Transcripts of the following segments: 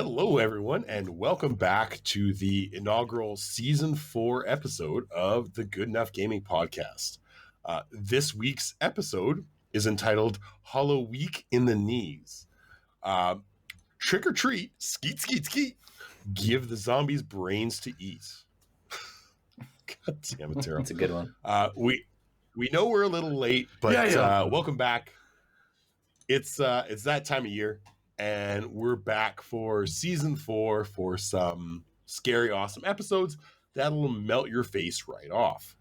Hello, everyone, and welcome back to the inaugural Season 4 episode of the Good Enough Gaming Podcast. This week's episode is entitled Halloweak in the Knees. Trick or treat, skeet, skeet, skeet, give the zombies brains to eat. God damn it, Terrell. That's a good one. We know we're a little late, but welcome back. It's that time of year. And we're back for season 4 for some scary, awesome episodes that'll melt your face right off.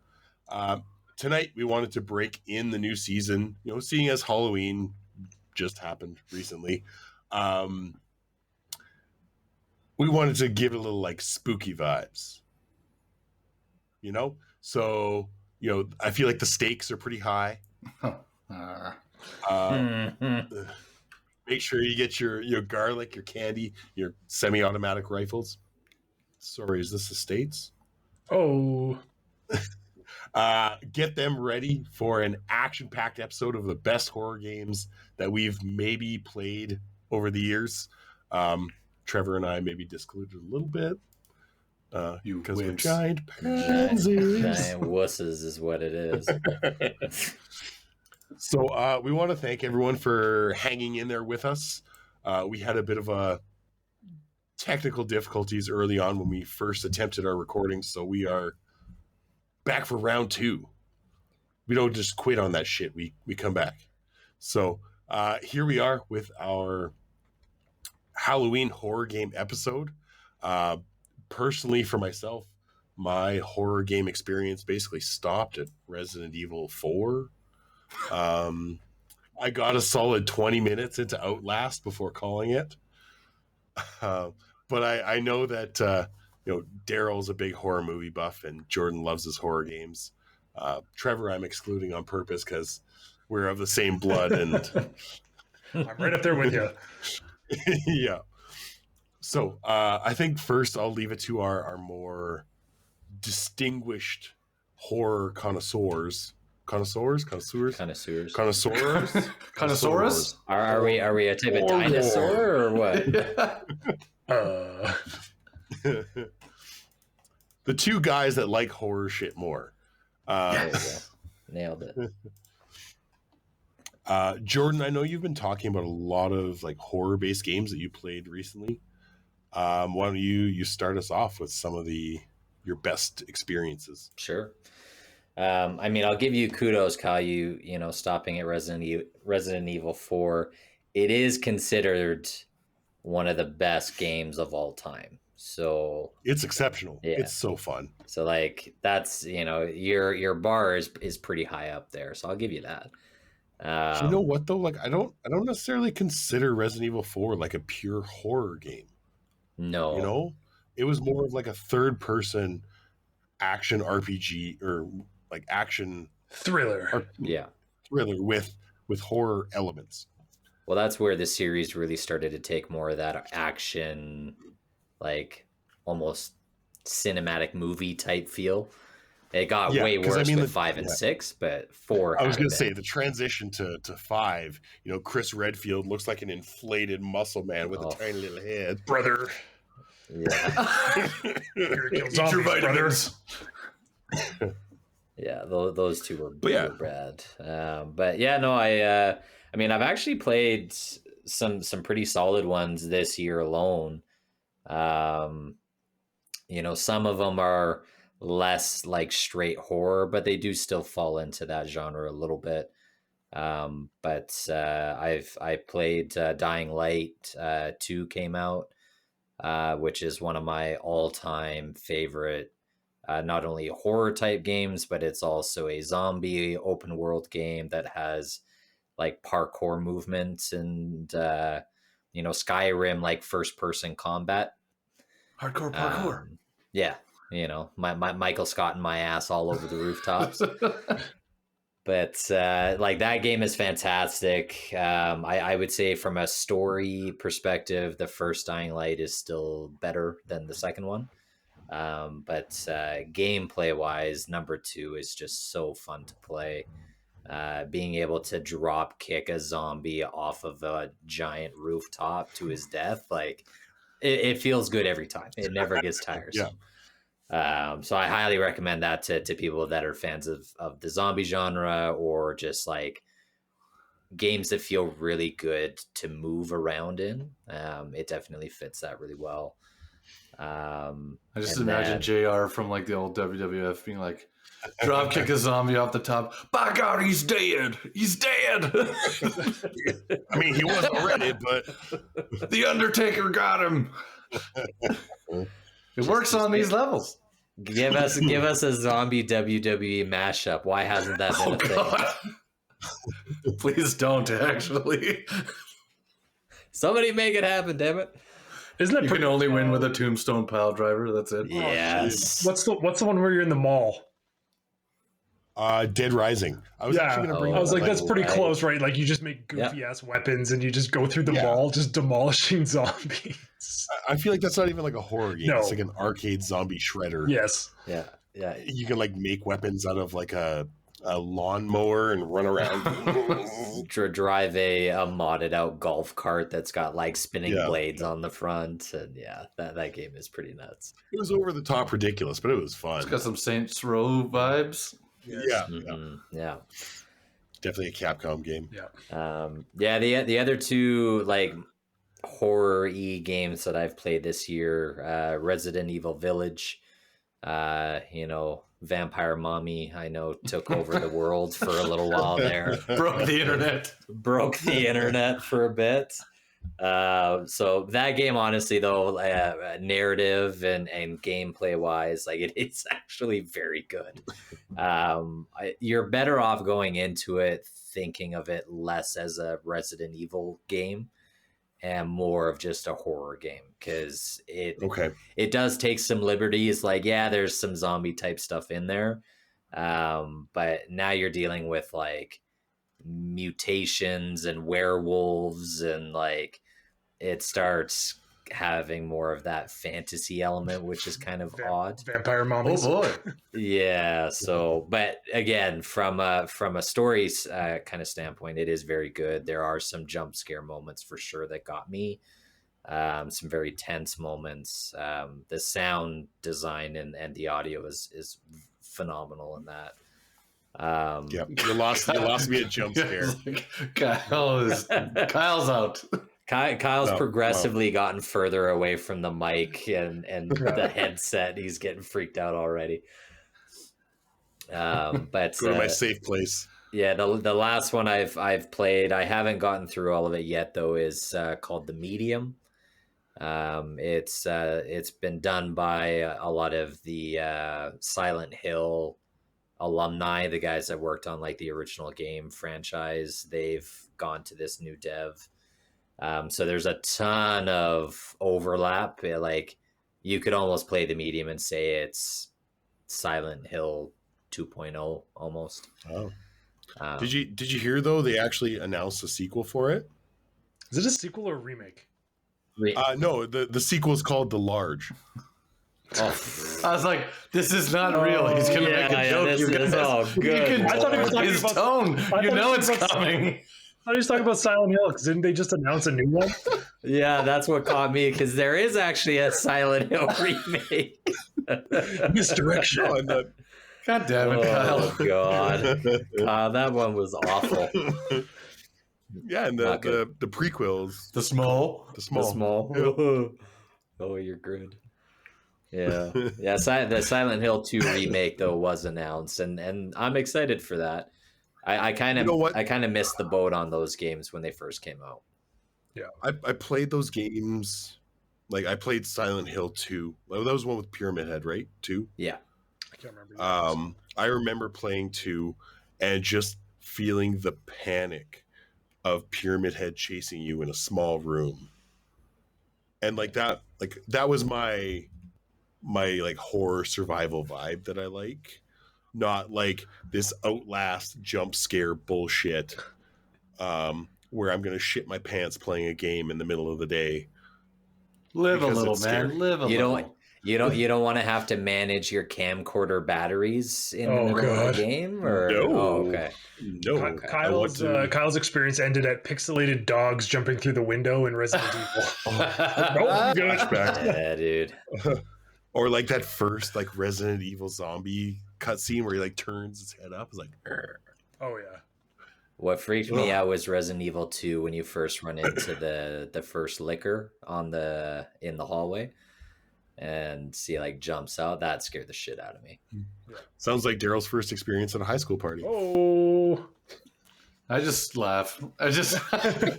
Tonight, we wanted to break in the new season, seeing as Halloween just happened recently. We wanted to give it a little spooky vibes, So, I feel like the stakes are pretty high. Make sure you get your garlic, your candy, your semi-automatic rifles. Sorry, is this the States? Oh. Get them ready for an action-packed episode of the best horror games that we've maybe played over the years. Trevor and I maybe discluded a little bit. Because we're giant pansies. Giant wusses is what it is. So we want to thank everyone for hanging in there with us. We had a bit of a technical difficulties early on when we first attempted our recording, so we are back for round 2. We don't just quit on that shit. We come back. So here we are with our Halloween horror game episode. Personally, for myself, my horror game experience basically stopped at Resident Evil 4. I got a solid 20 minutes into Outlast before calling it. But I know that Daryl's a big horror movie buff and Jordan loves his horror games. Trevor I'm excluding on purpose because we're of the same blood and I'm right up there with you. Yeah. So I think first I'll leave it to our more distinguished horror connoisseurs. Connoisseurs? Are we a type of dinosaur or what? The two guys that like horror shit more. Yes. Nailed it. Jordan, I know you've been talking about a lot of horror-based games that you played recently. Why don't you start us off with some of your best experiences? Sure. I'll give you kudos, Kyle, stopping at Resident Evil 4. It is considered one of the best games of all time. So it's exceptional. Yeah. It's so fun. So that's, your bar is pretty high up there. So I'll give you that. You know what though? I don't necessarily consider Resident Evil 4 like a pure horror game. No. It was more of a third person action RPG or action thriller. Thriller with horror elements. Well, that's where the series really started to take more of that action, almost cinematic movie type feel. It got way worse with 5 and 6, but 4. I was going to say the transition to 5. Chris Redfield looks like an inflated muscle man with a tiny little head. Brother. Yeah. Eat your vitamins. Yeah, those two were bad. I've actually played some pretty solid ones this year alone. Some of them are less straight horror, but they do still fall into that genre a little bit. I played Dying Light 2 came out, which is one of my all-time favorite not only horror type games, but it's also a zombie open world game that has parkour movements and Skyrim first person combat. Hardcore parkour. My Michael Scott and my ass all over the rooftops. But that game is fantastic. I would say from a story perspective, the first Dying Light is still better than the second one. But gameplay wise, number 2 is just so fun to play. Being able to drop kick a zombie off of a giant rooftop to his death, it feels good every time. It never gets tiresome. So I highly recommend that to people that are fans of the zombie genre, or just like games that feel really good to move around in. It definitely fits that really well. I just imagine JR from like the old WWF being like, drop kick a zombie off the top. By God, he's dead. He's dead. I mean, he was already, but the Undertaker got him. It works on these levels. Give us a zombie WWE mashup. Why hasn't that been a thing? Please don't, actually. Somebody make it happen, damn it. Isn't it? You can only win with a tombstone pile driver. That's it. Yes. What's the one where you're in the mall? Dead Rising. I was actually going to bring. I was like, up, that's pretty close, right? Like, you just make goofy ass weapons and you just go through the mall, just demolishing zombies. I feel like that's not even like a horror game. No. It's like an arcade zombie shredder. Yes. Yeah. You can like make weapons out of like a lawnmower and run around. Drive a modded out golf cart that's got like spinning blades on the front, and that game is pretty nuts. It was over the top ridiculous, but it was fun. It's got some Saints Row vibes. Yes. Yeah. Definitely a Capcom game. The other two like horror-y games that I've played this year, Resident Evil Village, Vampire Mommy, I know, took over the world for a little while there. Broke the internet For a bit. So that game, honestly, though, narrative and gameplay wise, like it's actually very good. You're better off going into it thinking of it less as a Resident Evil game and more of just a horror game, because it does take some liberties. Like, there's some zombie type stuff in there, but now you're dealing with like mutations and werewolves, and like it starts having more of that fantasy element, which is kind of odd. Vampire Mommies. Oh boy. Yeah. So, but again, from a story kind of standpoint, it is very good. There are some jump scare moments for sure that got me. Some very tense moments. The sound design and the audio is phenomenal in that. You lost me at jump scare. Kyle's out. Kyle's progressively gotten further away from the mic and the headset. He's getting freaked out already. But go to my safe place. Yeah, the last one I've played, I haven't gotten through all of it yet though, is called The Medium. It's been done by a lot of the Silent Hill alumni, the guys that worked on like the original game franchise. They've gone to this new dev. So there's a ton of overlap. Like you could almost play The Medium and say it's Silent Hill 2.0 almost. Oh. Did you hear though, they actually announced a sequel for it? Is it a sequel or a remake? No, the sequel is called The Large. Oh. I was like, this is not real. He's gonna make a joke. This is all good. I thought he was talking his about tone. You know it's coming. I was talking about Silent Hill, because didn't they just announce a new one? Yeah, that's what caught me, because there is actually a Silent Hill remake. Misdirection. God damn it, Kyle. Oh, God. That one was awful. Yeah, and the prequels. The small. Oh, you're good. Yeah. The Silent Hill 2 remake, though, was announced, and I'm excited for that. I kind of missed the boat on those games when they first came out. Yeah, I played those games. Like I played Silent Hill 2. That was one with Pyramid Head, right? 2. Yeah, I can't remember. I remember playing 2 and just feeling the panic of Pyramid Head chasing you in a small room, and that was my like horror survival vibe that I like. Not like this Outlast jump scare bullshit where I'm going to shit my pants playing a game in the middle of the day. Live a little, man. Live a little. You don't want to have to manage your camcorder batteries in the middle of the game, or No. okay. No. Kyle's experience ended at pixelated dogs jumping through the window in Resident Evil. Nope, Flashback. Yeah, dude. Or like that first like Resident Evil zombie cutscene where he like turns his head up. It's like, "Arr." Oh yeah. What freaked me out was Resident Evil 2 when you first run into the first liquor in the hallway, and he like jumps out. That scared the shit out of me. Sounds like Daryl's first experience at a high school party. Oh. I just laugh. I just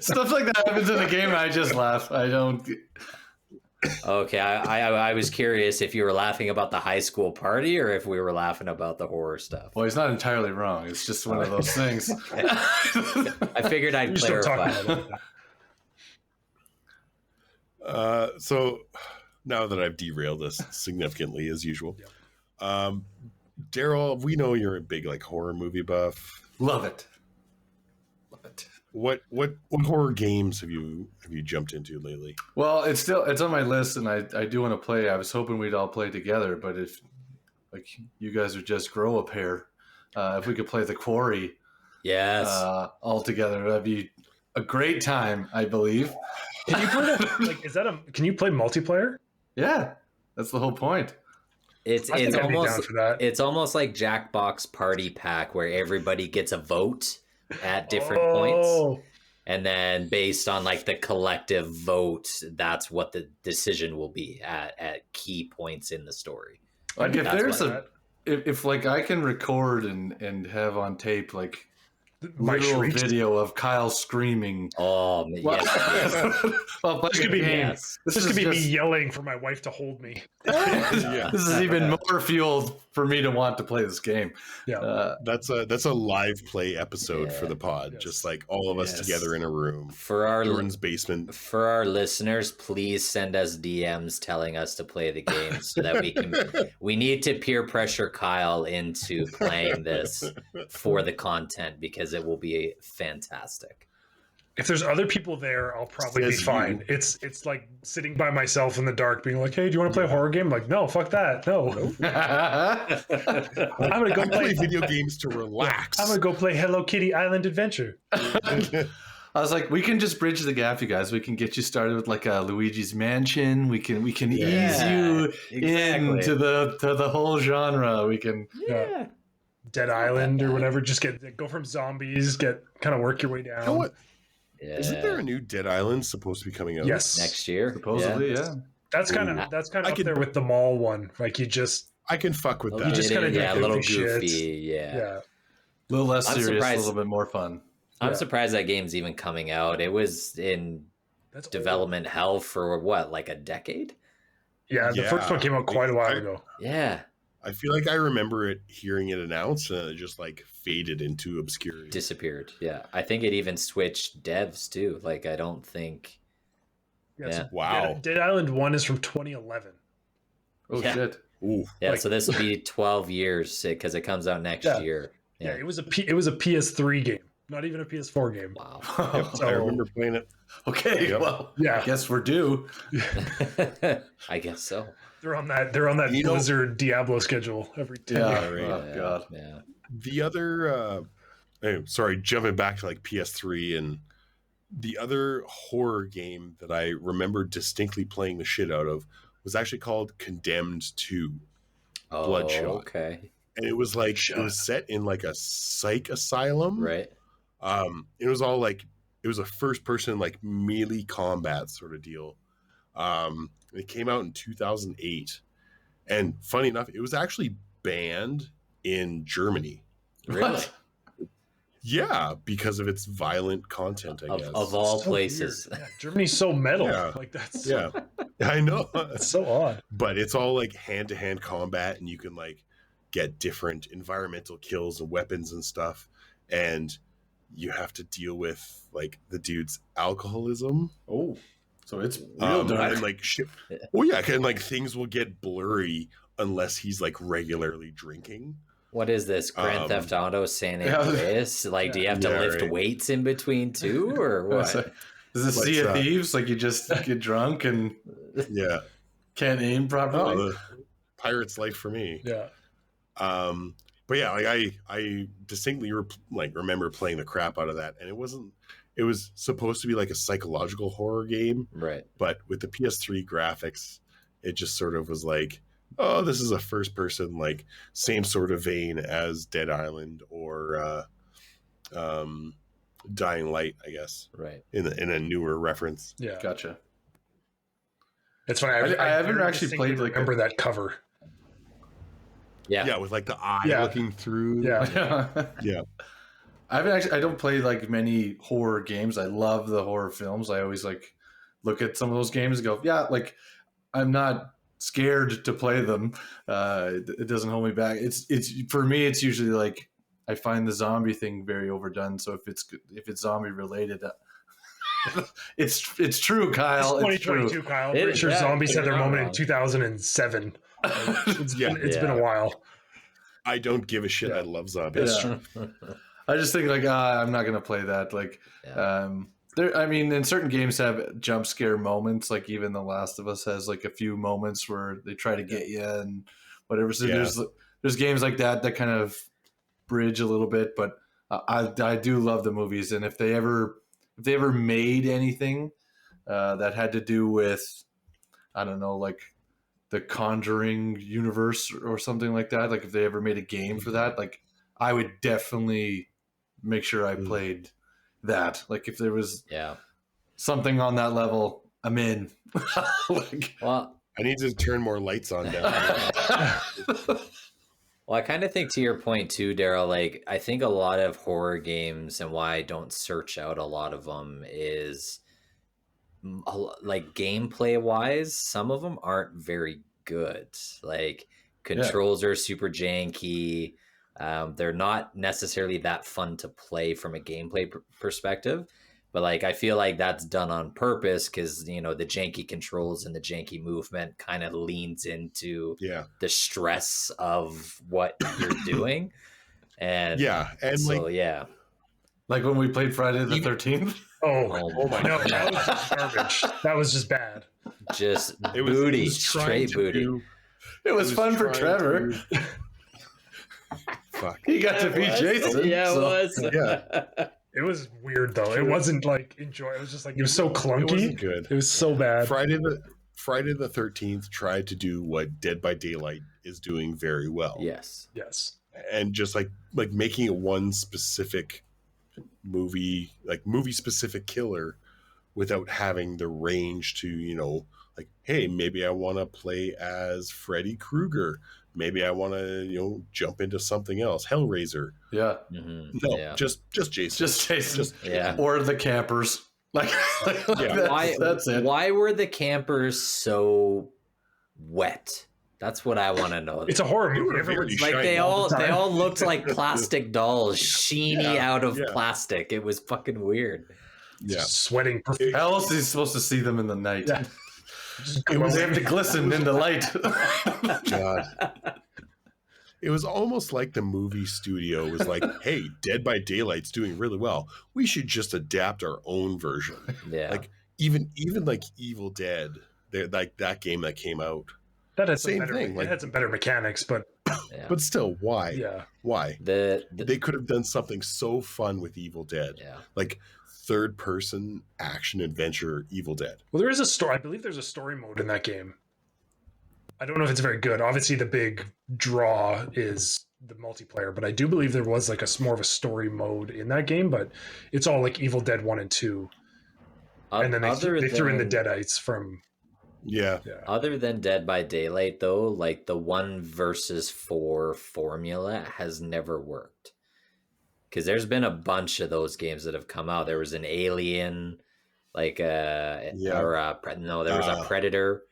stuff like that happens in the game. I just laugh. I don't. Okay, I was curious if you were laughing about the high school party or if we were laughing about the horror stuff. Well, he's not entirely wrong. It's just one of those things. I figured I'd clarify. So now that I've derailed this significantly as usual, Daryl, we know you're a big like horror movie buff. Love it. What horror games have you jumped into lately? Well, it's on my list, and I do want to play. I was hoping we'd all play together, but if like you guys would just grow a pair, if we could play The Quarry, Yes, all together, that'd be a great time. I believe. Can you play can you play multiplayer? Yeah, that's the whole point. it's I think I'd be down almost for that. it's almost like Jackbox Party Pack where everybody gets a vote at different points, and then based on like the collective vote, that's what the decision will be at key points in the story. Like if That's there's what- if like I can record and have on tape like My literal shrieks. video of Kyle screaming. Oh yes, Well, This could be me. yes. This could be me just- yelling for my wife to hold me. Yeah. This is even more fuel for me to want to play this game. Yeah. That's a live play episode for Yeah. the pod. Yes. Just like all of us Yes. together in a room. For our Jordan's basement. For our listeners, please send us DMs telling us to play the game so that we need to peer pressure Kyle into playing this for the content because it will be fantastic. If there's other people there, I'll probably be Says fine. you. It's like sitting by myself in the dark, being like, "Hey, do you want to play a horror game?" I'm like, no, fuck that, no. I'm gonna go I play play. video games to relax. I'm gonna go play Hello Kitty Island Adventure. I was like, we can just bridge the gap, you guys. We can get you started with like a Luigi's Mansion. We can ease you into the whole genre. We can. Yeah. Dead Island or whatever. Just go from zombies, kind of work your way down. You know what? Yeah. Isn't there a new Dead Island supposed to be coming out? Yes, Next year? Supposedly, yeah. that's kind Ooh. of I up could- there with the mall one. Like you just I can fuck with Yeah. that. You just kinda do a little goofy shit. goofy. Yeah. yeah. A little less I'm serious, surprised- a little bit more fun. I'm Yeah. surprised that game's even coming out. It was in That's old. development hell for what, like a decade? Yeah, the first one came out quite a while ago. Yeah. I feel like I remember hearing it announced and it just like faded into obscurity. Disappeared. Yeah. I think it even switched devs too. Like, I don't think. Yeah, Yeah. so Wow. Dead Island 1 is from 2011. Oh, Yeah. shit. Ooh. Yeah. Like- So this will be 12 years because it comes out next Yeah. year. Yeah, Yeah. it was a PS3 game, not even a PS4 game. Wow. Yep, I remember playing it. Okay, Yep. well, Yeah, I guess we're due. I guess so. they're on that You know- Blizzard Diablo schedule every 10 Yeah. years. right. Oh, Yeah, God. Yeah. The other, sorry, jumping back to like PS3 and the other horror game that I remember distinctly playing the shit out of was actually called Condemned 2. Oh, Bloodshot. okay. And it was like, it was set in like a psych asylum. Right. It was all like, it was a first person like melee combat sort of deal. It came out in 2008. And funny enough, it was actually banned in Germany. Really? Yeah, because of its violent content, I guess. Of all So places. weird. Yeah, Germany's so metal. Yeah. Like that's Yeah, I know. that's so odd. But it's all like hand-to-hand combat, and you can like get different environmental kills and weapons and stuff, and you have to deal with like the dude's alcoholism. Oh, so it's real dark. And like shit. Oh yeah, and like things will get blurry unless he's like regularly drinking. What is this? Grand Theft Auto San Yeah. Andreas? Like, do you have to Yeah, lift right. weights in between too, or Is what? it Sea of Thieves? Like you just get drunk and Yeah. Can't aim properly. Oh, the pirate's life for me. Yeah. But yeah, like I distinctly remember playing the crap out of that, and it was supposed to be like a psychological horror game, Right. but with the PS3 graphics, it just sort of was like, oh, this is a first person, like same sort of vein as Dead Island or Dying Light, I guess, Right. in a newer reference. Yeah. Gotcha. It's funny. I haven't very actually distinctly played, like, remember that cover. Yeah. Yeah, with like the eye Yeah. looking through. Yeah. Yeah. I don't play like many horror games. I love the horror films. I always like look at some of those games and go, yeah, like I'm not scared to play them. It doesn't hold me back. It's for me, it's usually like I find the zombie thing very overdone. So if it's zombie related, it's true, Kyle. It's It's true. 2022, Kyle. I'm pretty sure Yeah, zombies had you're their not moment wrong. in 2007. It's been Yeah. a while. I don't give a shit. Yeah. I love zombies. Yeah. I just think like I'm not gonna play that. Like, Yeah. I mean, in certain games have jump scare moments. Like even The Last of Us has like a few moments where they try to get you and whatever. So Yeah. there's games like that that kind of bridge a little bit. But I do love the movies, and if they ever made anything that had to do with, I don't know, like the Conjuring universe or something like that, like if they ever made a game for that, like I would definitely make sure I played that. Like if there was Yeah. something on that level, I'm in. Like, Well, I need to turn more lights on down. I kind of think to your point too, Daryl, like I think a lot of horror games and why I don't search out a lot of them is like gameplay wise, some of them aren't very good. Like controls are super janky. They're not necessarily that fun to play from a gameplay perspective, but like I feel like that's done on purpose because the janky controls and the janky movement kind of leans into the stress of what you're doing, and and so like when we played Friday the 13th. Oh my no, that was just garbage. That was just bad. just It was booty, trying straight to booty. do- It was fun for trying Trevor. to- Fuck. He got to beat Jason. Yeah, so- it was. Yeah. It was weird though. It wasn't like enjoy. It was just like it was so It clunky. wasn't good. It was so bad. Friday the 13th tried to do what Dead by Daylight is doing very well. Yes. Yes. And just like making it one specific movie specific killer without having the range to, like, hey, maybe I want to play as Freddy Krueger. Maybe I want to, jump into something else. Hellraiser. Yeah. Mm-hmm. No, Yeah. just Jason. Just Jason. Yeah. Or the campers. Like, Yeah. that's it. Why were the campers so wet? That's what I want to know. It's a horror They were movie. very Everyone's Like shiny they all the all time. looked like plastic dolls, sheeny out of yeah. plastic. It was fucking weird. Yeah. sweating. How else is he supposed to see them in the night? Yeah. They have to glisten in the light. God. It was almost like the movie studio was like, hey, Dead by Daylight's doing really well. We should just adapt our own version. Yeah. Like even like Evil Dead, like that game that came out. That had some Same better, thing, it like- had some better mechanics, but Yeah. But still, why? yeah, Why? the They could have done something so fun with Evil Dead. yeah. Like third person action adventure Evil Dead. well, there is a story. I believe there's a story mode in that game. I don't know if it's very good. Obviously, the big draw is the multiplayer, but I do believe there was like more of a story mode in that game. But it's all like Evil Dead 1 and 2, and then they threw in the Deadites from Yeah. Other than Dead by Daylight, though, like the 1 versus 4 formula has never worked. Because there's been a bunch of those games that have come out. There was an Alien, like there was a Predator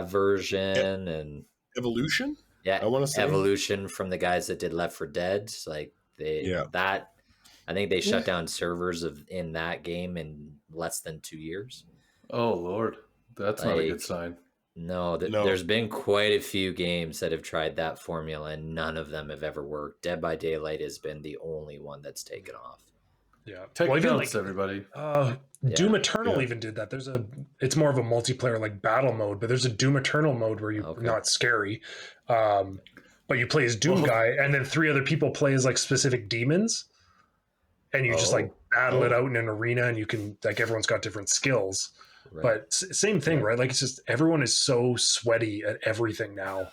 version, and Evolution? yeah, I wanna say. Evolution from the guys that did Left 4 Dead. Like I think they shut down servers in that game in less than 2 years. Oh, Lord. That's not a Like, good sign. No, No. there's been quite a few games that have tried that formula, and none of them have ever worked. Dead by Daylight has been the only one that's taken off. Yeah. Take Well, even notes, everybody. Doom Eternal Yeah. even did that. It's more of a multiplayer like battle mode, but there's a Doom Eternal mode where not scary. But you play as Doom guy, and then 3 other people play as like specific demons, and you just like battle it out in an arena, and you can like everyone's got different skills. Right. But same thing, right? Like it's just everyone is so sweaty at everything now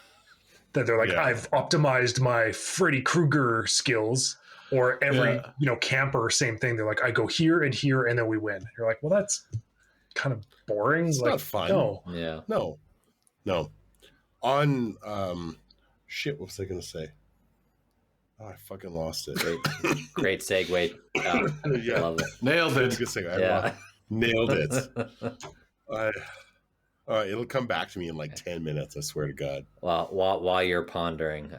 that they're like, I've optimized my Freddy Krueger skills, or every camper, same thing. They're like, I go here and here, and then we win. You're like, well, that's kind of boring. It's like, not fun. No. On shit, what was I gonna say? Oh, I fucking lost it. Great segue. Yeah. Love it. Nailed it. Good segue. Nailed it. It'll come back to me in like 10 minutes. I swear to God. Well, while you're pondering,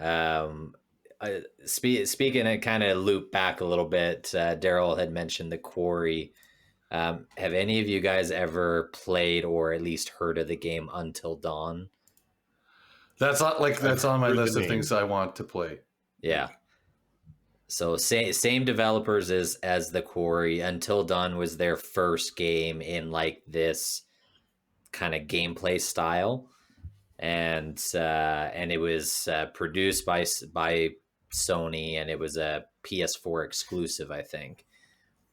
speaking and kind of loop back a little bit, Daryl had mentioned the Quarry. Have any of you guys ever played or at least heard of the game Until Dawn? That's on my list of things I want to play. Yeah. So same developers as the Quarry. Until Dawn was their first game in like this kind of gameplay style, and it was produced by Sony, and it was a PS4 exclusive, I think.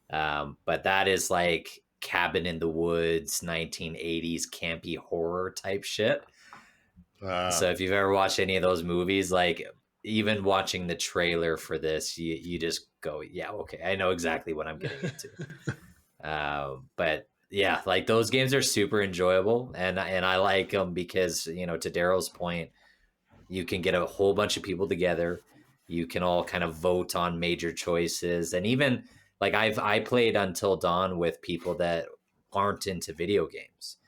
But that is like cabin in the woods, 1980s campy horror type shit. So if you've ever watched any of those movies, like even watching the trailer for this, you just go, yeah, okay, I know exactly what I'm getting into. But yeah, like those games are super enjoyable, and I like them because, to Daryl's point, you can get a whole bunch of people together. You can all kind of vote on major choices, and even like I played Until Dawn with people that aren't into video games,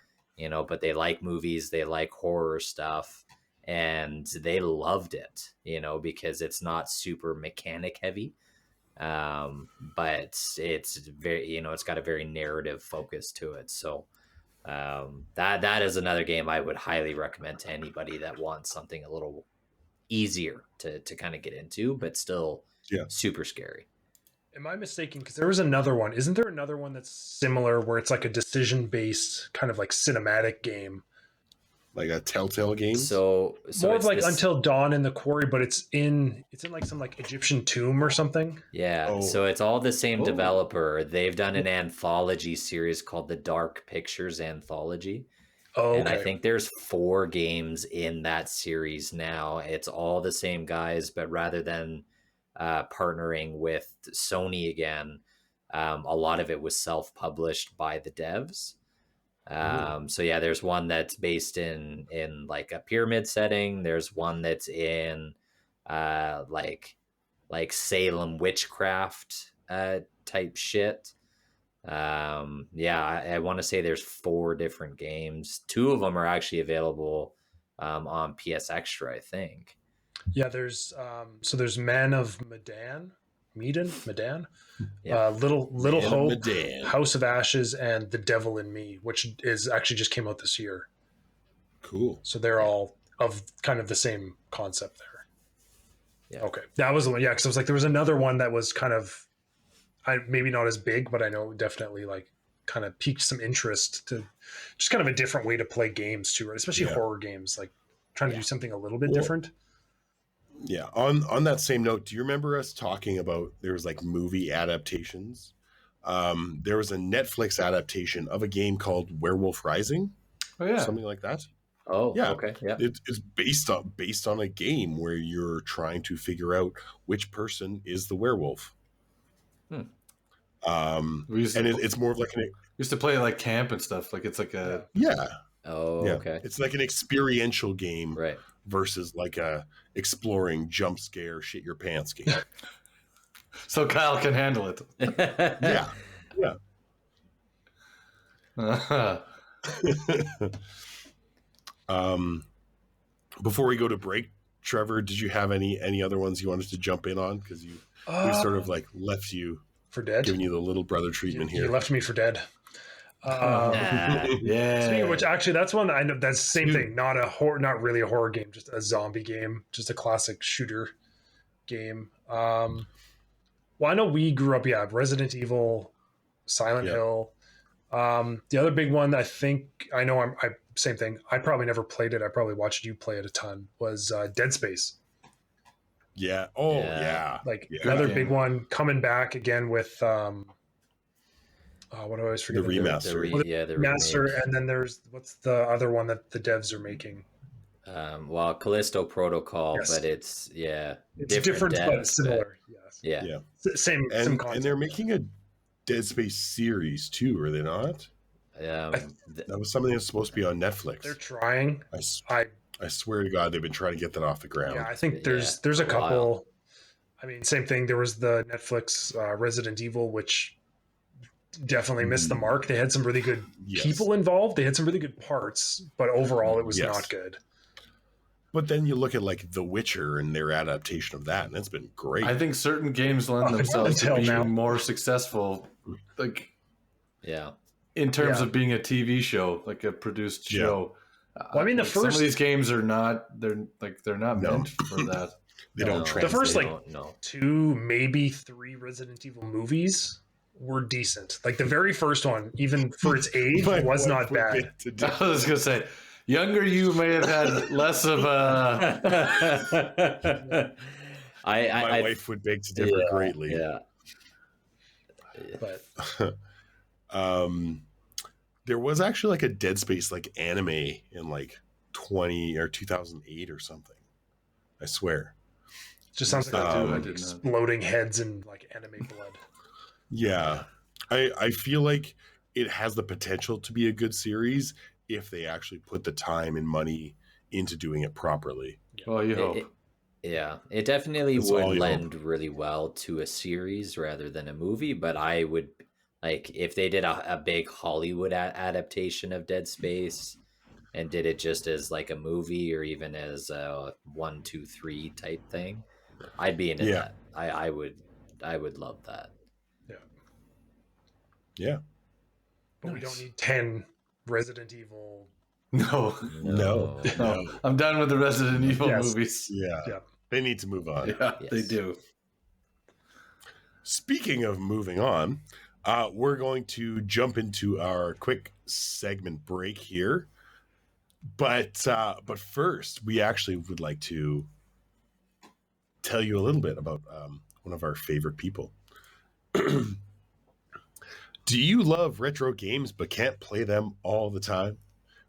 but they like movies, they like horror stuff, and they loved it, because it's not super mechanic heavy. But it's very, it's got a very narrative focus to it. So that is another game I would highly recommend to anybody that wants something a little easier to kind of get into, but still super scary. Am I mistaken? Because there was another one. Isn't there another one that's similar where it's like a decision-based kind of like cinematic game? Like a Telltale game? So more of like Until Dawn in the Quarry, but it's in like some like Egyptian tomb or something. Yeah. So it's all the same developer. They've done an anthology series called the Dark Pictures Anthology. And I think there's 4 games in that series now. It's all the same guys, but rather than partnering with Sony again, a lot of it was self-published by the devs. So yeah, there's one that's based in like a pyramid setting. There's one that's in like Salem witchcraft type shit. I want to say there's 4 different games. 2 of them are actually available on PS Extra, I think. Yeah, there's there's Man of Medan, Little Man Hope, Medan. House of Ashes, and The Devil in Me, which is actually just came out this year. Cool. So they're all of kind of the same concept there. Yeah. Okay, that was the one. Yeah, because I was like, there was another one that was kind of, maybe not as big, but I know definitely like kind of piqued some interest to just kind of a different way to play games too, right? Especially horror games, like trying to do something a little bit different. Yeah. On that same note, do you remember us talking about there was like movie adaptations? There was a Netflix adaptation of a game called Werewolf Rising. Oh yeah, something like that. Oh Yeah. okay, yeah. It's based on a game where you're trying to figure out which person is the werewolf. It's more of like we used to play like camp and stuff. Like it's like a Okay. It's like an experiential game, Right. versus like a exploring jump scare shit your pants game. So Kyle can handle it. Yeah. Before we go to break, Trevor, did you have any other ones you wanted to jump in on? Because we sort of like left you for dead, giving you the little brother treatment here. You left me for dead. Yeah. Speaking of which, actually, that's one I know. That's the same thing. Not really a horror game, just a zombie game, just a classic shooter game. Well, I know we grew up, Resident Evil, Silent Hill. The other big one, I know I same thing. I probably never played it. I probably watched you play it a ton. Was Dead Space. Yeah. Oh, yeah. Like yeah. another big one coming back again with what do I always forget? The remaster. The remaster, remake. and then there's what's the other one that the devs are making? Well, Callisto Protocol, Yes. but it's different devs, but similar. Yes. Yeah. Same concept. And they're making a Dead Space series too, are they not? That was something that's supposed to be on Netflix. They're trying. I swear to God, they've been trying to get that off the ground. Yeah, I think there's a couple. I mean, same thing. There was the Netflix Resident Evil, which definitely missed the mark. They had some really good people involved. They had some really good parts, but overall, it was not good. But then you look at like The Witcher and their adaptation of that, and it's been great. I think certain games lend themselves to being more successable, like in terms of being a TV show, like a produced show. Well, I mean, some of these games are not. They're not meant for that. They don't translate. The first 2, maybe 3 Resident Evil movies were decent. Like the very first one, even for its age, was not bad. I was gonna say, younger you may have had less of a. My wife would beg to differ greatly. Yeah. But there was actually like a Dead Space like anime in like 2008 or something. I swear. Just sounds like exploding heads and like anime blood. Yeah. I feel like it has the potential to be a good series if they actually put the time and money into doing it properly. Well, you hope. It definitely would lend really well to a series rather than a movie, but I would like if they did a big Hollywood adaptation of Dead Space and did it just as like a movie or even as a 1, 2, 3 type thing, I'd be into that. I would love that. Yeah. But we don't need 10 Resident Evil. No. I'm done with the Resident Evil movies. Yeah. They need to move on. Yeah, they do. Speaking of moving on, we're going to jump into our quick segment break here. But first, we actually would like to tell you a little bit about one of our favorite people. Do you love retro games but can't play them all the time?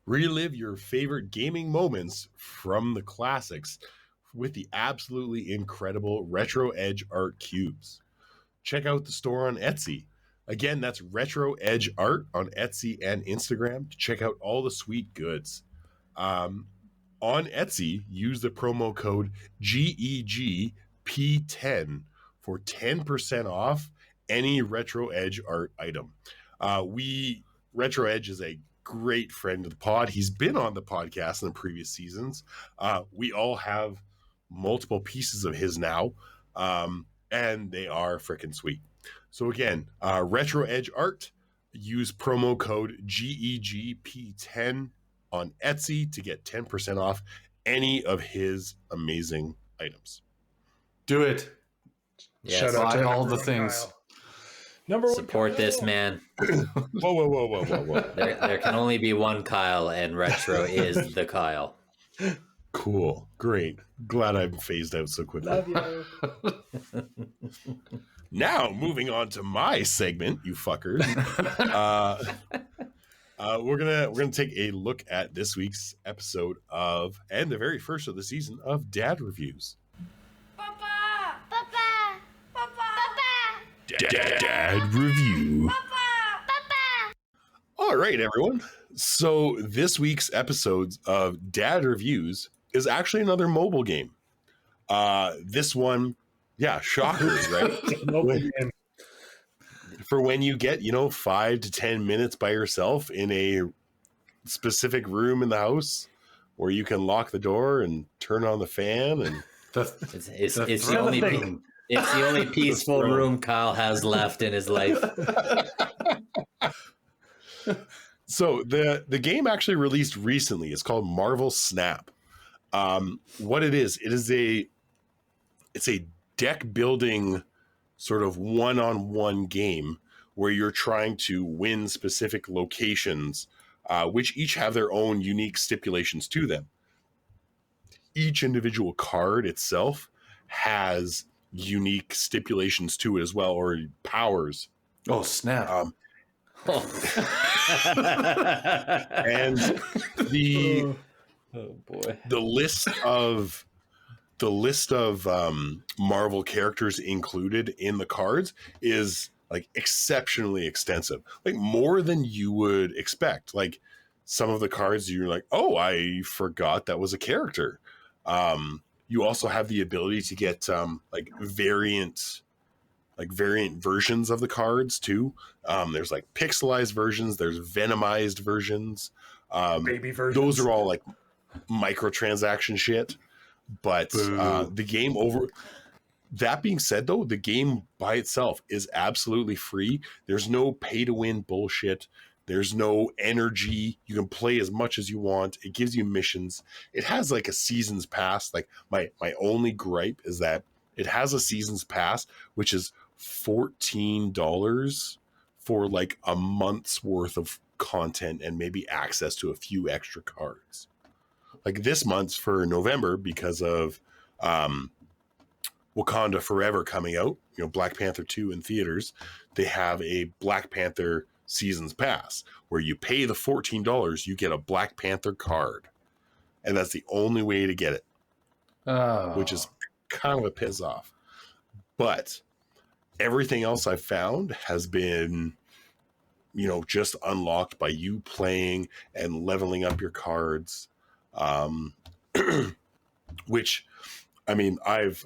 Relive your favorite gaming moments from the classics with the absolutely incredible Retro Edge Art Cubes. Check out the store on Etsy. Again, that's Retro Edge Art on Etsy and Instagram to check out all the sweet goods. On Etsy, use the promo code GEGP10 for 10% off any Retro Edge art item. Retro Edge is a great friend of the pod. He's been on the podcast in the previous seasons. We all have multiple pieces of his now, and they are freaking sweet. So again, Retro Edge Art, use promo code GEGP10 on Etsy to get 10% off any of his amazing items. Do it. Yes. Shout out to all the things. Kyle. Number 1 Support Kyle. this man. Whoa. There can only be one Kyle, and Retro is the Kyle. Cool. Great. Glad I'm phased out so quickly. Love you. Now, moving on to my segment, you fuckers. We're gonna take a look at this week's episode of, and the very first of the season of Dad Reviews. Dad Review. All right, everyone. So this week's episodes of Dad Reviews is actually another mobile game. This one, shockers, right? For when you get, 5 to 10 minutes by yourself in a specific room in the house where you can lock the door and turn on the fan. And it's the only peaceful room Kyle has left in his life. So the game actually released recently. It's called Marvel Snap. What it is a deck building sort of one-on-one game where you're trying to win specific locations, which each have their own unique stipulations to them. Each individual card itself has unique stipulations to it as well, or powers. Oh, snap. And the Oh boy. the list of Marvel characters included in the cards is like exceptionally extensive, like more than you would expect. Like some of the cards you're like, oh, I forgot that was a character. You also have the ability to get like variant versions of the cards too. There's like pixelized versions, there's venomized versions. Baby versions. Those are all like microtransaction shit. But the game over. That being said, though, the game by itself is absolutely free. There's no pay to win bullshit. There's no energy. You can play as much as you want. It gives you missions. It has like a season's pass. Like my only gripe is that it has a season's pass, which is $14 for like a month's worth of content and maybe access to a few extra cards. Like this month's for November, because of Wakanda Forever coming out, Black Panther 2 in theaters, they have a Black Panther season's pass where you pay the $14, you get a Black Panther card. And that's the only way to get it, which is kind of a piss off. But everything else I've found has been, just unlocked by you playing and leveling up your cards. Which, I mean, I've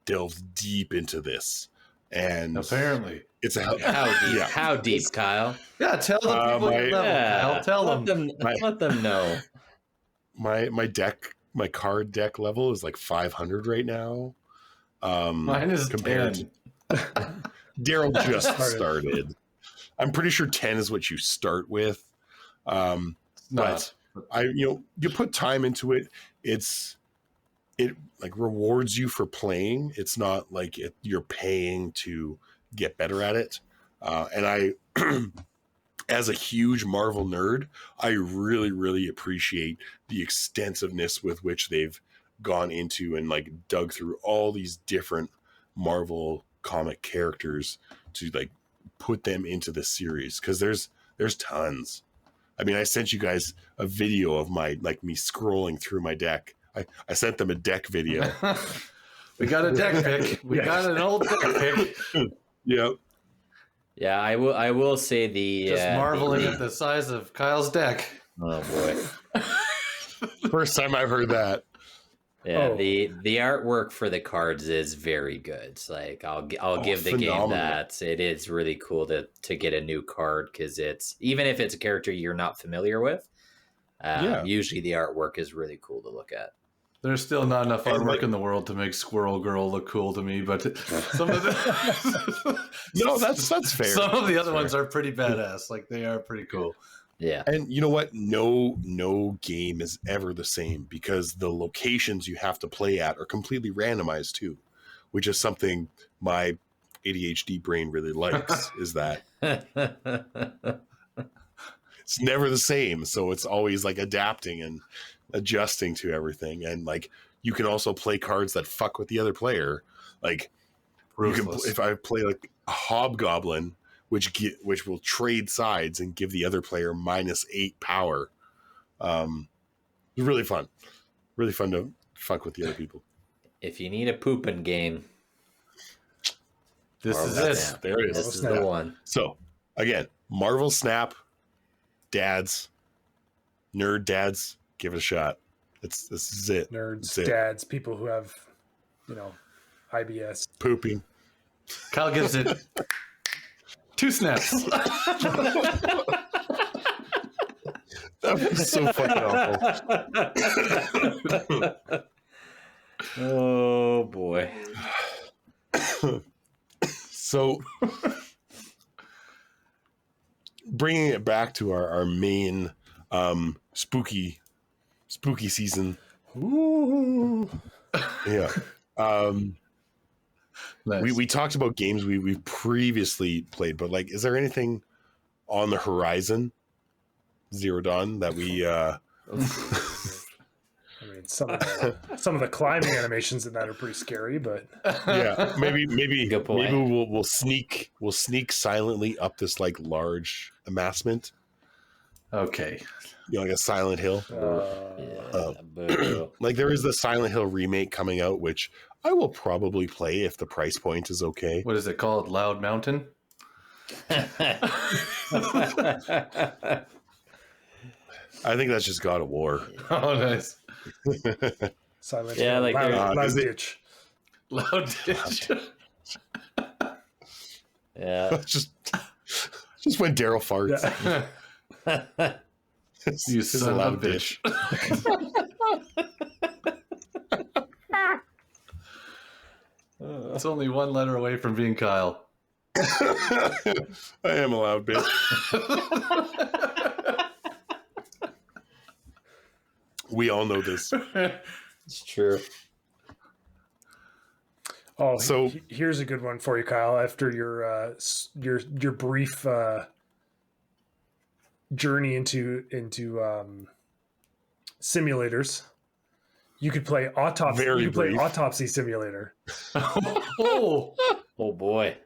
delved deep into this, and Apparently it's How deep? Yeah. How deep, Kyle? Yeah, tell the people your level, Kyle. Tell them. Let them know. my card deck level is like 500 right now. Mine is compared 10. Daryl just started. I'm pretty sure 10 is what you start with. But you put time into it. It like rewards you for playing. It's not like you're paying to get better at it. And I, as a huge Marvel nerd, I really, really appreciate the extensiveness with which they've gone into and like dug through all these different Marvel comic characters to like put them into the series. Cause there's tons. I mean, I sent you guys a video of me scrolling through my deck. I sent them a deck video. We got a deck pick. We got an old deck pick. Yep. Yeah, I will say Just marveling at the size of Kyle's deck. Oh boy. First time I've heard that. Yeah, the artwork for the cards is very good. It's like I'll give the phenomenal. game that. It is really cool to get a new card, because it's, even if it's a character you're not familiar with, usually the artwork is really cool to look at. There's still not enough artwork in the world to make Squirrel Girl look cool to me, but some of the No, that's fair. Some of the other fair. ones are pretty badass. Like, they are pretty cool. Yeah. And you know what? No game is ever the same, because the locations you have to play at are completely randomized too, which is something my ADHD brain really likes, is that it's never the same. So it's always like adapting and adjusting to everything. And like, you can also play cards that fuck with the other player. Like, you can, if I play like a Hobgoblin, which will trade sides and give the other player -8 power. It's really fun to fuck with the other people. If you need a pooping game, This is it. There it is. this is the one. So again, Marvel Snap, dads, nerd dads, give it a shot. This is it. Nerds, it. dads, people who have, IBS. Pooping. Kyle gives it 2 snaps. That was so fucking awful. Oh boy. So, bringing it back to our main spooky season. Ooh. Yeah. Nice. We talked about games we've previously played, but like, is there anything on the horizon, Zero Dawn, that we? I mean, some of the climbing animations in that are pretty scary, but Yeah, maybe Good point. maybe we'll sneak silently up this like large amassment, Okay. like a Silent Hill. Boo. Like there is the Silent Hill remake coming out, which I will probably play if the price point is okay. What is it called? Loud Mountain? I think that's just God of War. Oh, nice. Silent Yeah, Hill, like loud is it- ditch. Loud Ditch. Yeah. just when Daryl farts. Yeah. You It's a son of a loud bitch. It's only one letter away from being Kyle. I am a loud bitch. We all know this. It's true. Oh, So- here's a good one for you, Kyle. After your brief journey into simulators, you could play autopsy. Very You could play brief. Autopsy Simulator. Oh, Oh boy.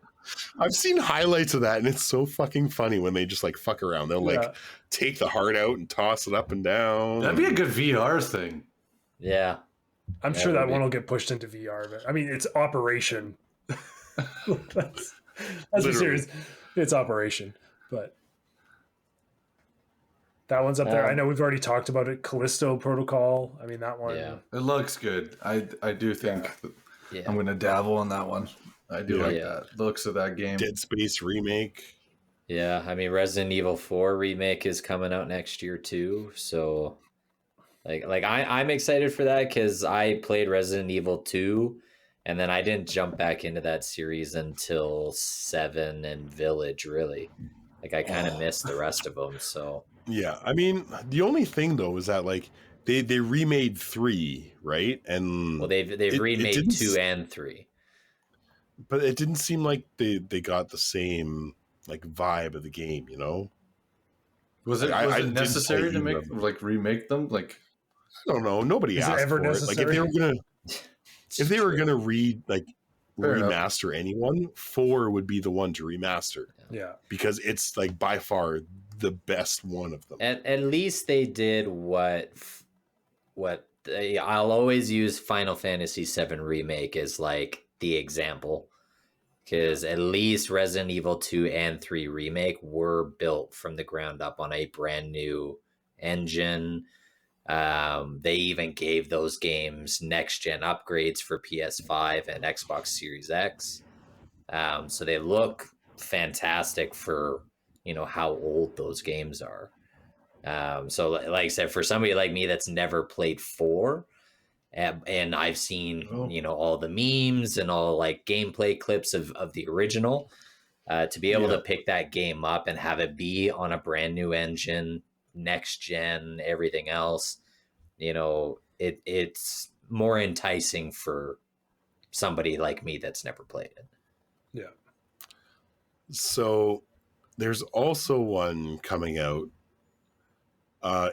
I've seen highlights of that, and it's so fucking funny when they just like fuck around. They'll like Yeah. take the heart out and toss it up and down. that'd be a good VR thing. Yeah. I'm Yeah, sure it would that be. one will get pushed into VR. But I mean, it's Operation. That's Literally. serious. It's Operation, but that one's up there. I know we've already talked about it. Callisto Protocol. I mean, that one. Yeah. It looks good. I do think that Yeah. I'm going to dabble on that one. I do Yeah. like Yeah. that. Looks of that game. Dead Space remake. Yeah, I mean Resident Evil 4 remake is coming out next year too, so I'm excited for that because I played Resident Evil 2 and then I didn't jump back into that series until 7 and Village really. Like I kind of missed the rest of them, so Yeah, I mean, the only thing though is that like they remade 3, right? And well they've it remade didn't 2 and 3. but it didn't seem like they got the same like vibe of the game, you know? Was it, I was it didn't necessary play to either make of them. like remake them? Like I don't know. Nobody Is it asked ever for it. Like if necessary? they were gonna It's if they were true. gonna Fair enough. remaster anyone, 4 would be the one to remaster Yeah. because it's like by far the best one of them. At least they did I'll always use Final Fantasy VII Remake as like the example because at least Resident Evil 2 and 3 Remake were built from the ground up on a brand new engine. They even gave those games next gen upgrades for PS5 and Xbox Series X. So they look fantastic for how old those games are. So like I said, for somebody like me that's never played 4 and I've seen all the memes and all like gameplay clips of the original, to be able to pick that game up and have it be on a brand new engine, next gen, everything else, it's more enticing for somebody like me that's never played it. Yeah. So there's also one coming out.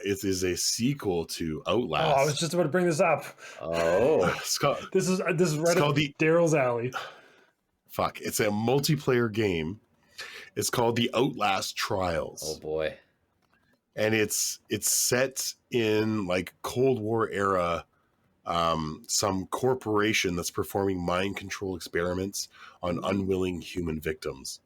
It is a sequel to Outlast. Oh, I was just about to bring this up. Oh, It's called, This is right It's up called the- Daryl's alley. fuck. It's a multiplayer game. It's called the Outlast Trials. oh boy. And it's set in like Cold War era, some corporation that's performing mind control experiments on unwilling human victims,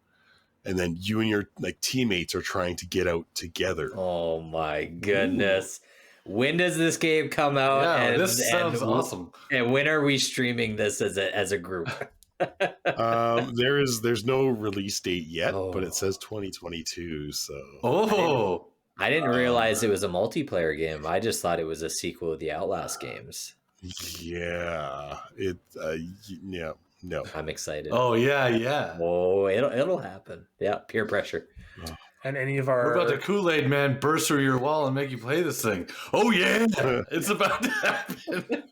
and then you and your like teammates are trying to get out together. Oh my goodness. When does this game come out? yeah, this sounds awesome. And when are we streaming this as a group? There's no release date yet, Oh. but it says 2022. So Oh, I didn't realize it was a multiplayer game. I just thought it was a sequel of the Outlast games. yeah, no. I'm excited. oh yeah. Oh, it'll happen. Yeah, peer pressure. And any of What our about the Kool-Aid man burst through your wall and make you play this thing? Oh yeah, it's about to happen.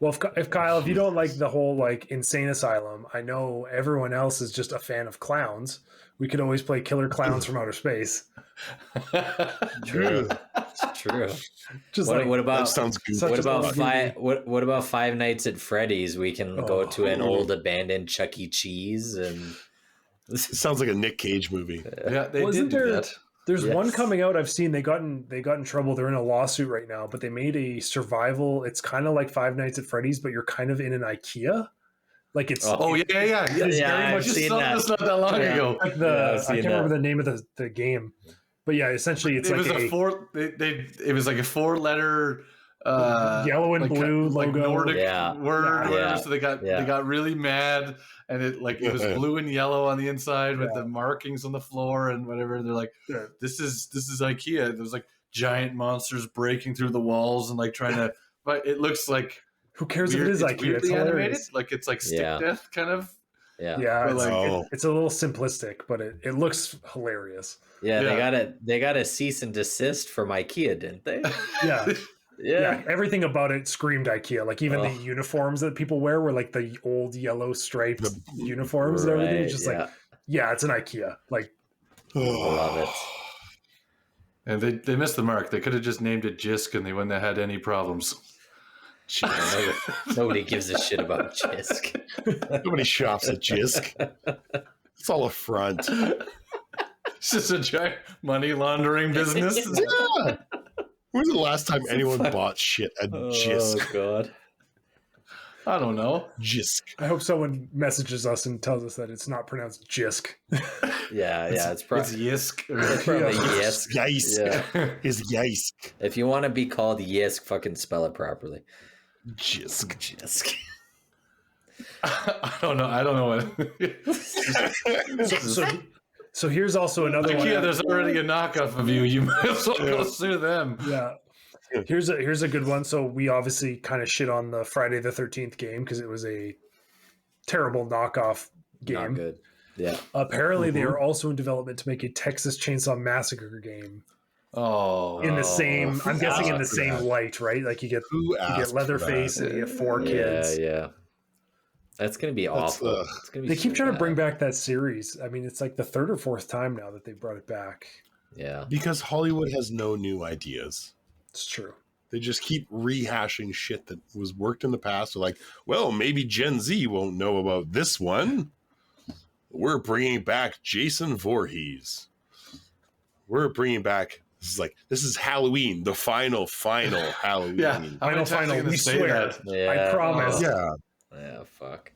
Well, if Kyle, if you don't like the whole like insane asylum, I know everyone else is just a fan of clowns. We could always play Killer Clowns from Outer Space. True. It's true. Just What, like what That about sounds good. Such what an about old five? What about Five Nights at Freddy's? We can go to an Oh. old abandoned Chuck E. Cheese, and It sounds like a Nick Cage movie. Yeah, they Well, isn't did do there- that. there's one Yes. coming out. I've seen they got in trouble. They're in a lawsuit right now, but they made a survival. It's kind of like Five Nights at Freddy's, but you're kind of in an IKEA. Like it's Oh yeah. it is Yeah, very I've much Just seen saw that. this not that long Yeah. ago. like Yeah, the I've I seen can't remember that. the name of the game, but yeah, essentially it's It like was a four. It was like a 4-letter Yellow and blue like logo. Nordic Yeah. word or whatever. Yeah. So they got really mad, and it was blue and yellow on the inside with the markings on the floor and whatever. And they're like, Yeah. this is IKEA. There's like giant monsters breaking through the walls and like trying to. But it looks like Who cares weird, if it is it's IKEA? It's weirdly animated. hilarious. Like it's like stick Yeah. death kind of. yeah, Yeah, But it's, like- it's a little simplistic, but it looks hilarious. yeah. Yeah. They got a cease and desist from IKEA, didn't they? Yeah. Yeah, Yeah, everything about it screamed IKEA. Like even the Oh. uniforms that people wear were like the old yellow striped uniforms and everything. Right, Just yeah. like, yeah, it's an IKEA. Like, I love it. And they missed the mark. They could have just named it Jisk, and they wouldn't have had any problems. Nobody gives a shit about Jisk. Nobody shops at Jisk. It's all a front. It's just a giant money laundering business. Yeah. When was the last time anyone bought shit at Jisk? Oh God. I don't know. Jisk. I hope someone messages us and tells us that it's not pronounced Jisk. Yeah, it's It's probably Yisk. it's probably Yeah. Yisk. Yisk. Yeah. Is Yisk. If you want to be called Yisk, fucking spell it properly. Jisk. Jisk. I don't know what. So here's also another one. IKEA, there's already a knockoff of you. You might as well go sue them. Yeah. Here's a good one. So we obviously kind of shit on the Friday the 13th game because it was a terrible knockoff game. Not good. Yeah. Apparently, they are also in development to make a Texas Chainsaw Massacre game Oh, in the same. I'm who guessing in the asked for same that? light, right? Like you get Who asked for Leatherface that? and you get 4 kids. Yeah. That's gonna be That's, awful. It's gonna be They keep so trying to bring bad. back that series. I mean, it's like the 3rd or 4th time now that they brought it back. Yeah. Because Hollywood has no new ideas. It's true. They just keep rehashing shit that was worked in the past. They're like, well, maybe Gen Z won't know about this one. We're bringing back Jason Voorhees. We're bringing back. This is Halloween, the final Halloween. yeah. How many times Final, are you gonna we say swear. that? Yeah. I promise. Yeah. Yeah, fuck.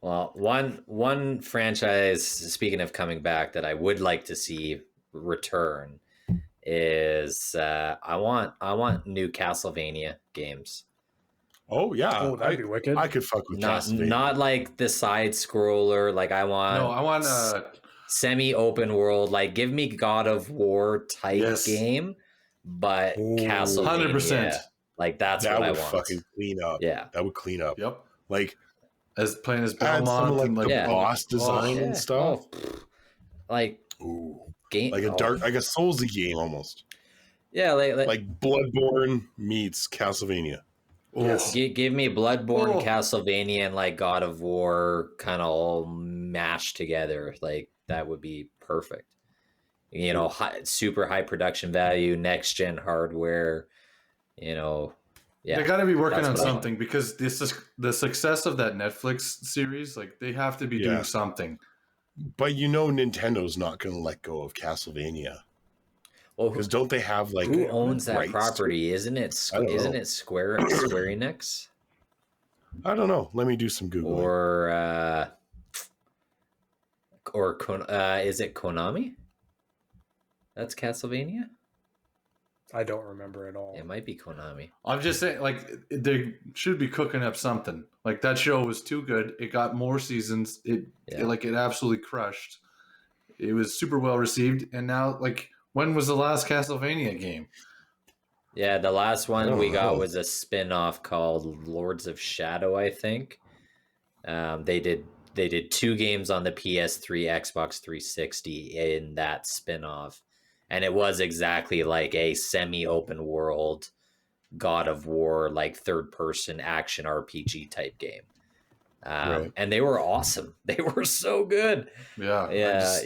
Well, one franchise, speaking of coming back, that I would like to see return is I want new Castlevania games. Oh yeah. Oh, that'd be wicked. I could fuck with Castlevania. Not like the side scroller. Like I want No, I want semi open world. Like give me God of War type Yes. game, but Ooh. Castlevania. 100%. Like that's that what I would want. fucking clean up. Yeah. That would clean up. Yep. Like As playing as add some Belmont of, like, and like the Yeah. boss design Yeah. and stuff. Oh, pfft. Like Ooh. game. Like a Soulsy game almost. Yeah, Like Bloodborne meets Castlevania. Yes. Give me Bloodborne, Oh. Castlevania, and like God of War kind of all mashed together. Like that would be perfect. You know, super high production value, next gen hardware. You know, yeah. They got to be working That's on what I want. something because this is the success of that Netflix series. Like they have to be Yeah. doing something. But you know Nintendo's not going to let go of Castlevania. Well, Because don't they have like who owns that rights to property? Isn't it? I don't Isn't know. it Square Enix I don't know. Let me do some Googling. or is it Konami? That's Castlevania. I don't remember at all. It might be Konami. I'm just saying, like they should be cooking up something. Like that show was too good. It got more seasons. It absolutely crushed. It was super well received. And now, like, when was the last Castlevania game? Yeah, the last one don't we got know. was a spin-off called Lords of Shadow, I think. They did 2 games on the PS3, Xbox 360 in that spin-off. And it was exactly like a semi-open world God of War, like third person action RPG type game. Right. And they were awesome. They were so good. Yeah. Yeah.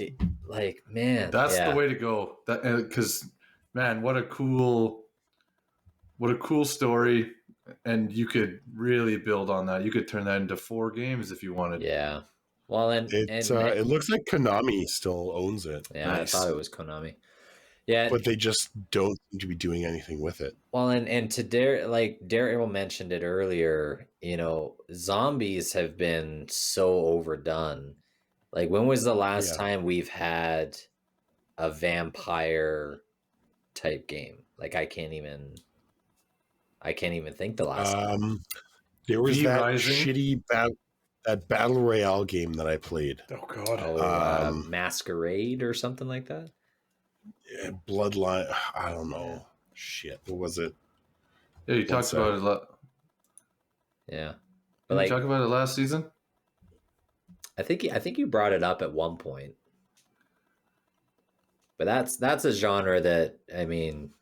Like, man, That's yeah. the way to go. That, because man, what a cool story. And you could really build on that. You could turn that into 4 games if you wanted. Yeah. Well, It looks like Konami still owns it. yeah, Nice. I thought it was Konami. Yeah, But they just don't seem to be doing anything with it. well, and to Daryl mentioned it earlier, you know, zombies have been so overdone. Like, when was the last time we've had a vampire type game? Like, I can't even think the last time. There was that V-Rising? shitty that battle royale game that I played. Oh god. Oh, Masquerade or something like that. Bloodline. I don't know. Shit. What was it? Yeah, you talked about it a lot. Yeah, Did like, you talk about it last season? I think you brought it up at one point. But that's a genre that, I mean,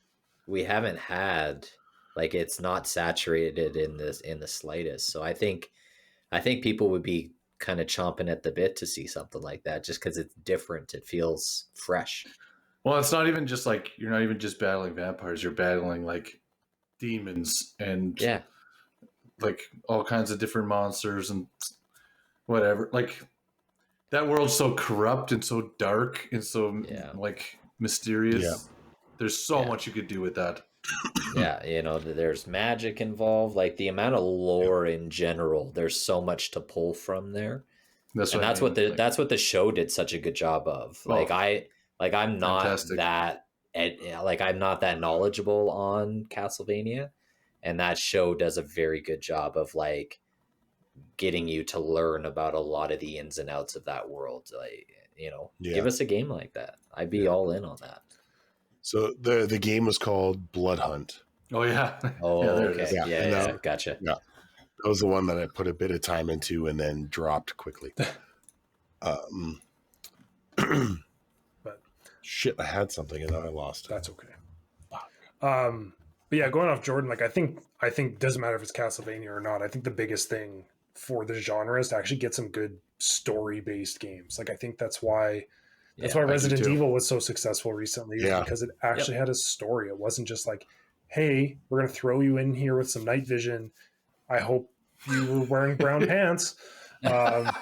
we haven't had, like, it's not saturated in the slightest. So I think people would be kind of chomping at the bit to see something like that, just because it's different. It feels fresh. Well, it's not even just like, you're not even just battling vampires. You're battling like demons and Yeah. like all kinds of different monsters and whatever. Like, that world's so corrupt and so dark and so like mysterious. Yeah. There's so much you could do with that. Yeah, you know, there's magic involved. Like, the amount of lore in general, there's so much to pull from there. That's what the show did such a good job of. Like, I'm not fantastic. I'm not that knowledgeable on Castlevania, and that show does a very good job of, like, getting you to learn about a lot of the ins and outs of that world. Like, you know, give us a game like that. I'd be all in on that. So the game was called Blood Hunt. Oh yeah. Oh, yeah, okay. Yeah, No. gotcha. Yeah. That was the one that I put a bit of time into and then dropped quickly. But shit, I had something and then I lost it. that's okay. But yeah, going off Jordan, like, I think doesn't matter if it's Castlevania or not. I think the biggest thing for the genre is to actually get some good story based games. Like, I think that's why Resident Evil was so successful recently, because it actually had a story. It wasn't just like, hey, we're gonna throw you in here with some night vision. I hope you were wearing brown pants. That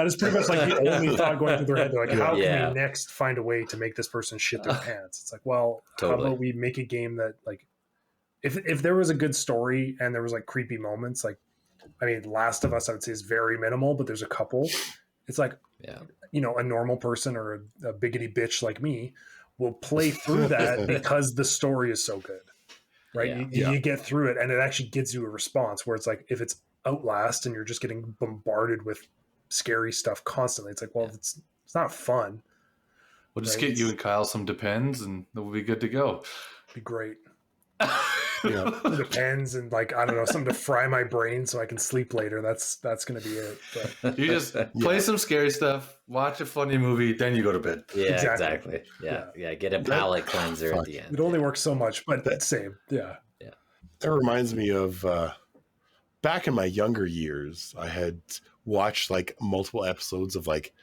is pretty much like the only thought going through their head. They're like, how can we next find a way to make this person shit their pants? It's like, well, how about we make a game that, like, if there was a good story and there was like creepy moments, like, I mean, Last of Us, I would say, is very minimal, but there's a couple. It's like, you know, a normal person or a biggity bitch like me will play through that because the story is so good, right? You get through it and it actually gives you a response, where it's like, if it's Outlast and you're just getting bombarded with scary stuff constantly, it's like, well, it's not fun. We'll just get you and Kyle some Depends and we'll be good to go. Be great. Depends, and, like, I don't know, something to fry my brain so I can sleep later. That's gonna be it. But you just play some scary stuff, watch a funny movie, then you go to bed. Yeah, exactly. Yeah. Get a palate cleanser at the end. It only works so much, but that's same. Yeah. That reminds me of back in my younger years, I had watched like multiple episodes of like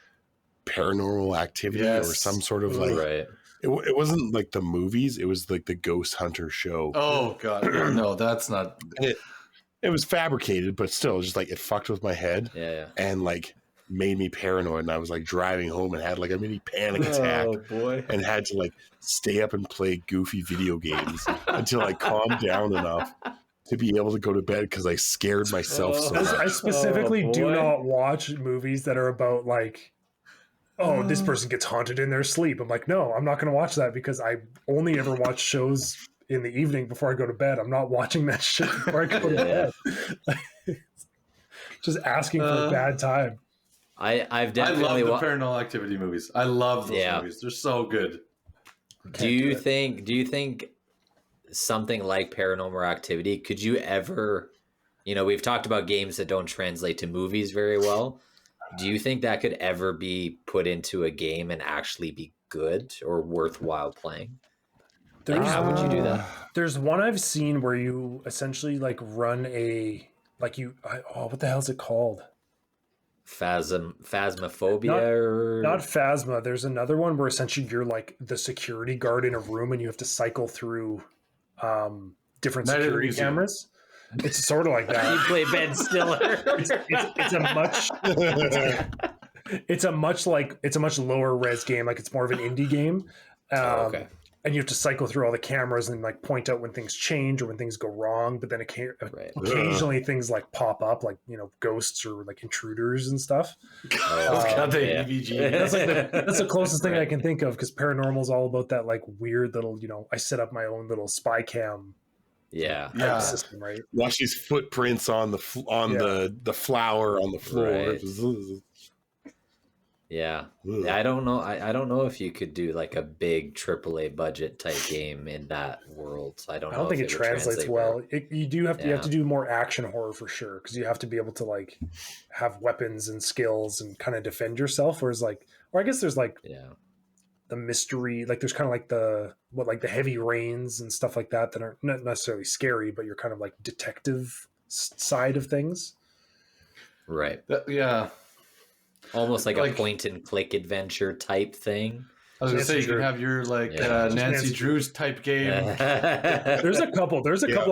Paranormal Activity or some sort of like. Right. It wasn't like the movies; it was like the Ghost Hunter show. Oh god, no, that's not. It was fabricated, but still, just like it fucked with my head. And like made me paranoid. And I was like driving home and had like a mini panic attack. Oh boy! And had to like stay up and play goofy video games until I calmed down enough to be able to go to bed because I scared myself so much. I specifically do not watch movies that are about, like, oh, this person gets haunted in their sleep. I'm like, no, I'm not going to watch that, because I only ever watch shows in the evening before I go to bed. I'm not watching that shit before I go to bed. Just asking for a bad time. I've definitely I love the Paranormal Activity movies. I love those movies. They're so good. Do you think something like Paranormal Activity, could you ever, you know, we've talked about games that don't translate to movies very well. Do you think that could ever be put into a game and actually be good or worthwhile playing? How would you do that? There's one I've seen where you essentially like run what the hell is it called? Phasmophobia Not Phasma. There's another one where essentially you're like the security guard in a room and you have to cycle through different security cameras. It's sort of like that. You play Ben Stiller. It's a much lower res game. Like it's more of an indie game. Okay. And you have to cycle through all the cameras and like point out when things change or when things go wrong. But then occasionally things like pop up, like, you know, ghosts or like intruders and stuff. That's the closest thing I can think of, because paranormal is all about that like weird little, you know, I set up my own little spy cam. System, right? Watch these footprints on the flour on the floor. Right. Yeah. I don't know. I don't know if you could do like a big AAA budget type game in that world. I don't think it translates well. You have to do more action horror for sure, because you have to be able to like have weapons and skills and kind of defend yourself. Whereas I guess there's like the mystery, like there's kind of like the heavy rains and stuff like that aren't not necessarily scary, but you're kind of like detective side of things. Right. Almost like a point and click adventure type thing. I was gonna say you can have your Nancy Drew's type game. There's a couple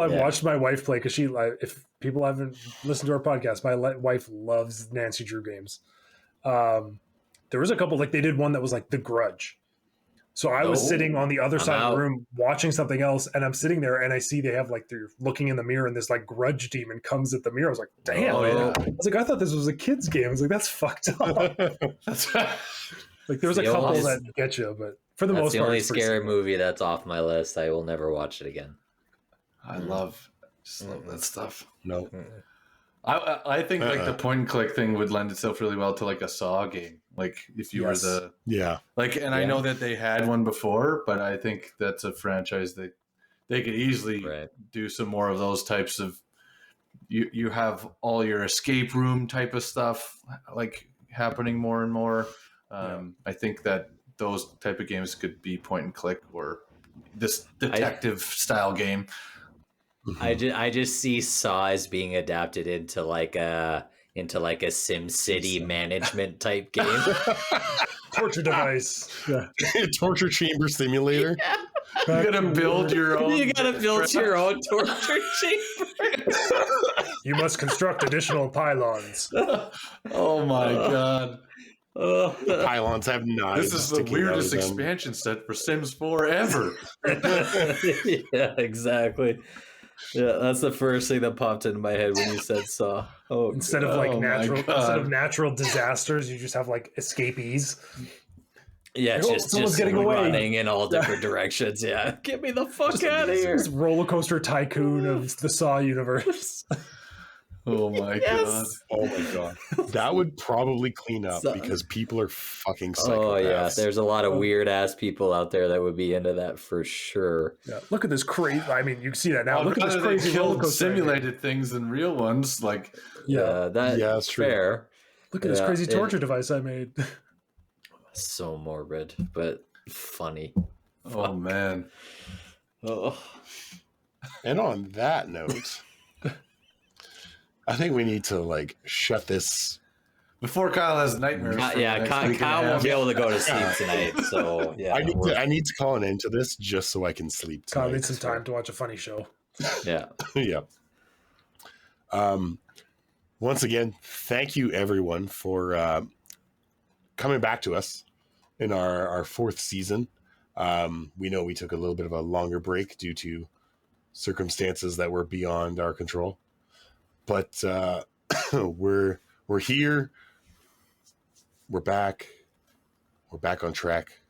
I've watched my wife play, because if people haven't listened to our podcast, my wife loves Nancy Drew games. There was a couple, like they did one that was like The Grudge. So I was sitting on the other side of the room watching something else, and I'm sitting there and I see they have like, they're looking in the mirror and this like grudge demon comes at the mirror. I was like, damn. I was like, I thought this was a kid's game. I was like, that's fucked up. Like there was a couple that get you, but for the most part, the only scary movie that's off my list. I will never watch it again. I love that stuff. No. I think like the point and click thing would lend itself really well to like a Saw game. Like if you were I know that they had one before, but I think that's a franchise that they could easily do some more of those types of. You have all your escape room type of stuff like happening more and more. I think that those type of games could be point and click or this detective style game. I just see Saw as being adapted into like a SimCity management type game. Torture device. Torture chamber simulator. You gotta build your own. You gotta build your own torture chamber. You must construct additional pylons. Oh my god. The pylons have knives. This is the weirdest expansion set for Sims 4 ever. Yeah, exactly. Yeah, that's the first thing that popped into my head when you said Saw. Instead of natural disasters, you just have like escapees. Yeah, just getting away, running in all different directions. Yeah, get me the fuck out of here! This roller coaster tycoon of the Saw universe. Oh my god! Oh my god! That would probably clean up because people are fucking psychopaths. Oh yeah, there's a lot of weird ass people out there that would be into that for sure. Yeah. Look at this crazy. I mean, you can see that now. Look at this crazy roller coaster. Simulated things than real ones, like that's fair. Look at this crazy torture device I made. So morbid, but funny. Oh man. Oh. And on that note, I think we need to like shut this before Kyle has nightmares. Kyle won't be able to go to sleep tonight. So yeah, I need to call an end to this just so I can sleep tonight. Kyle needs some time to watch a funny show. Yeah. Yeah. Once again, thank you everyone for coming back to us in our fourth season. We know we took a little bit of a longer break due to circumstances that were beyond our control, but we're here. We're back on track.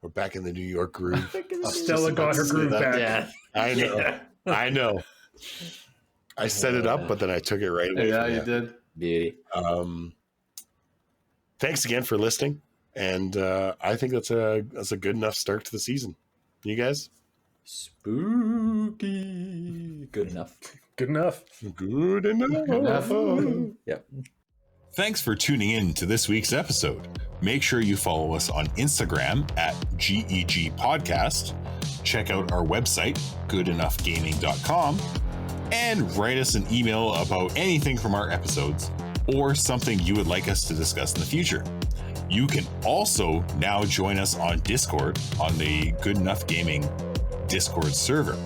We're back in the New York groove. Stella got her groove back. Yeah. I know. I set it up, but then I took it right away. Yeah, you did. Beauty. Thanks again for listening, and I think that's a good enough start to the season. You guys? Spooky. Good enough. Good enough. Yep. Thanks for tuning in to this week's episode. Make sure you follow us on Instagram at GEG Podcast. check out our website, goodenoughgaming.com, and write us an email about anything from our episodes or something you would like us to discuss in the future. You can also now join us on Discord on the Good Enough Gaming Discord server.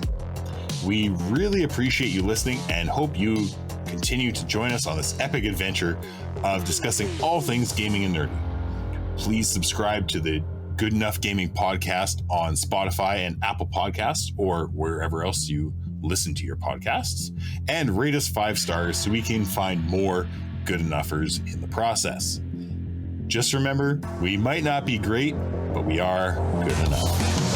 We really appreciate you listening and hope you continue to join us on this epic adventure of discussing all things gaming and nerdy. Please subscribe to the Good Enough Gaming podcast on Spotify and Apple Podcasts or wherever else you listen to your podcasts, and rate us 5 stars so we can find more good enoughers in the process. Just remember, we might not be great, but we are good enough.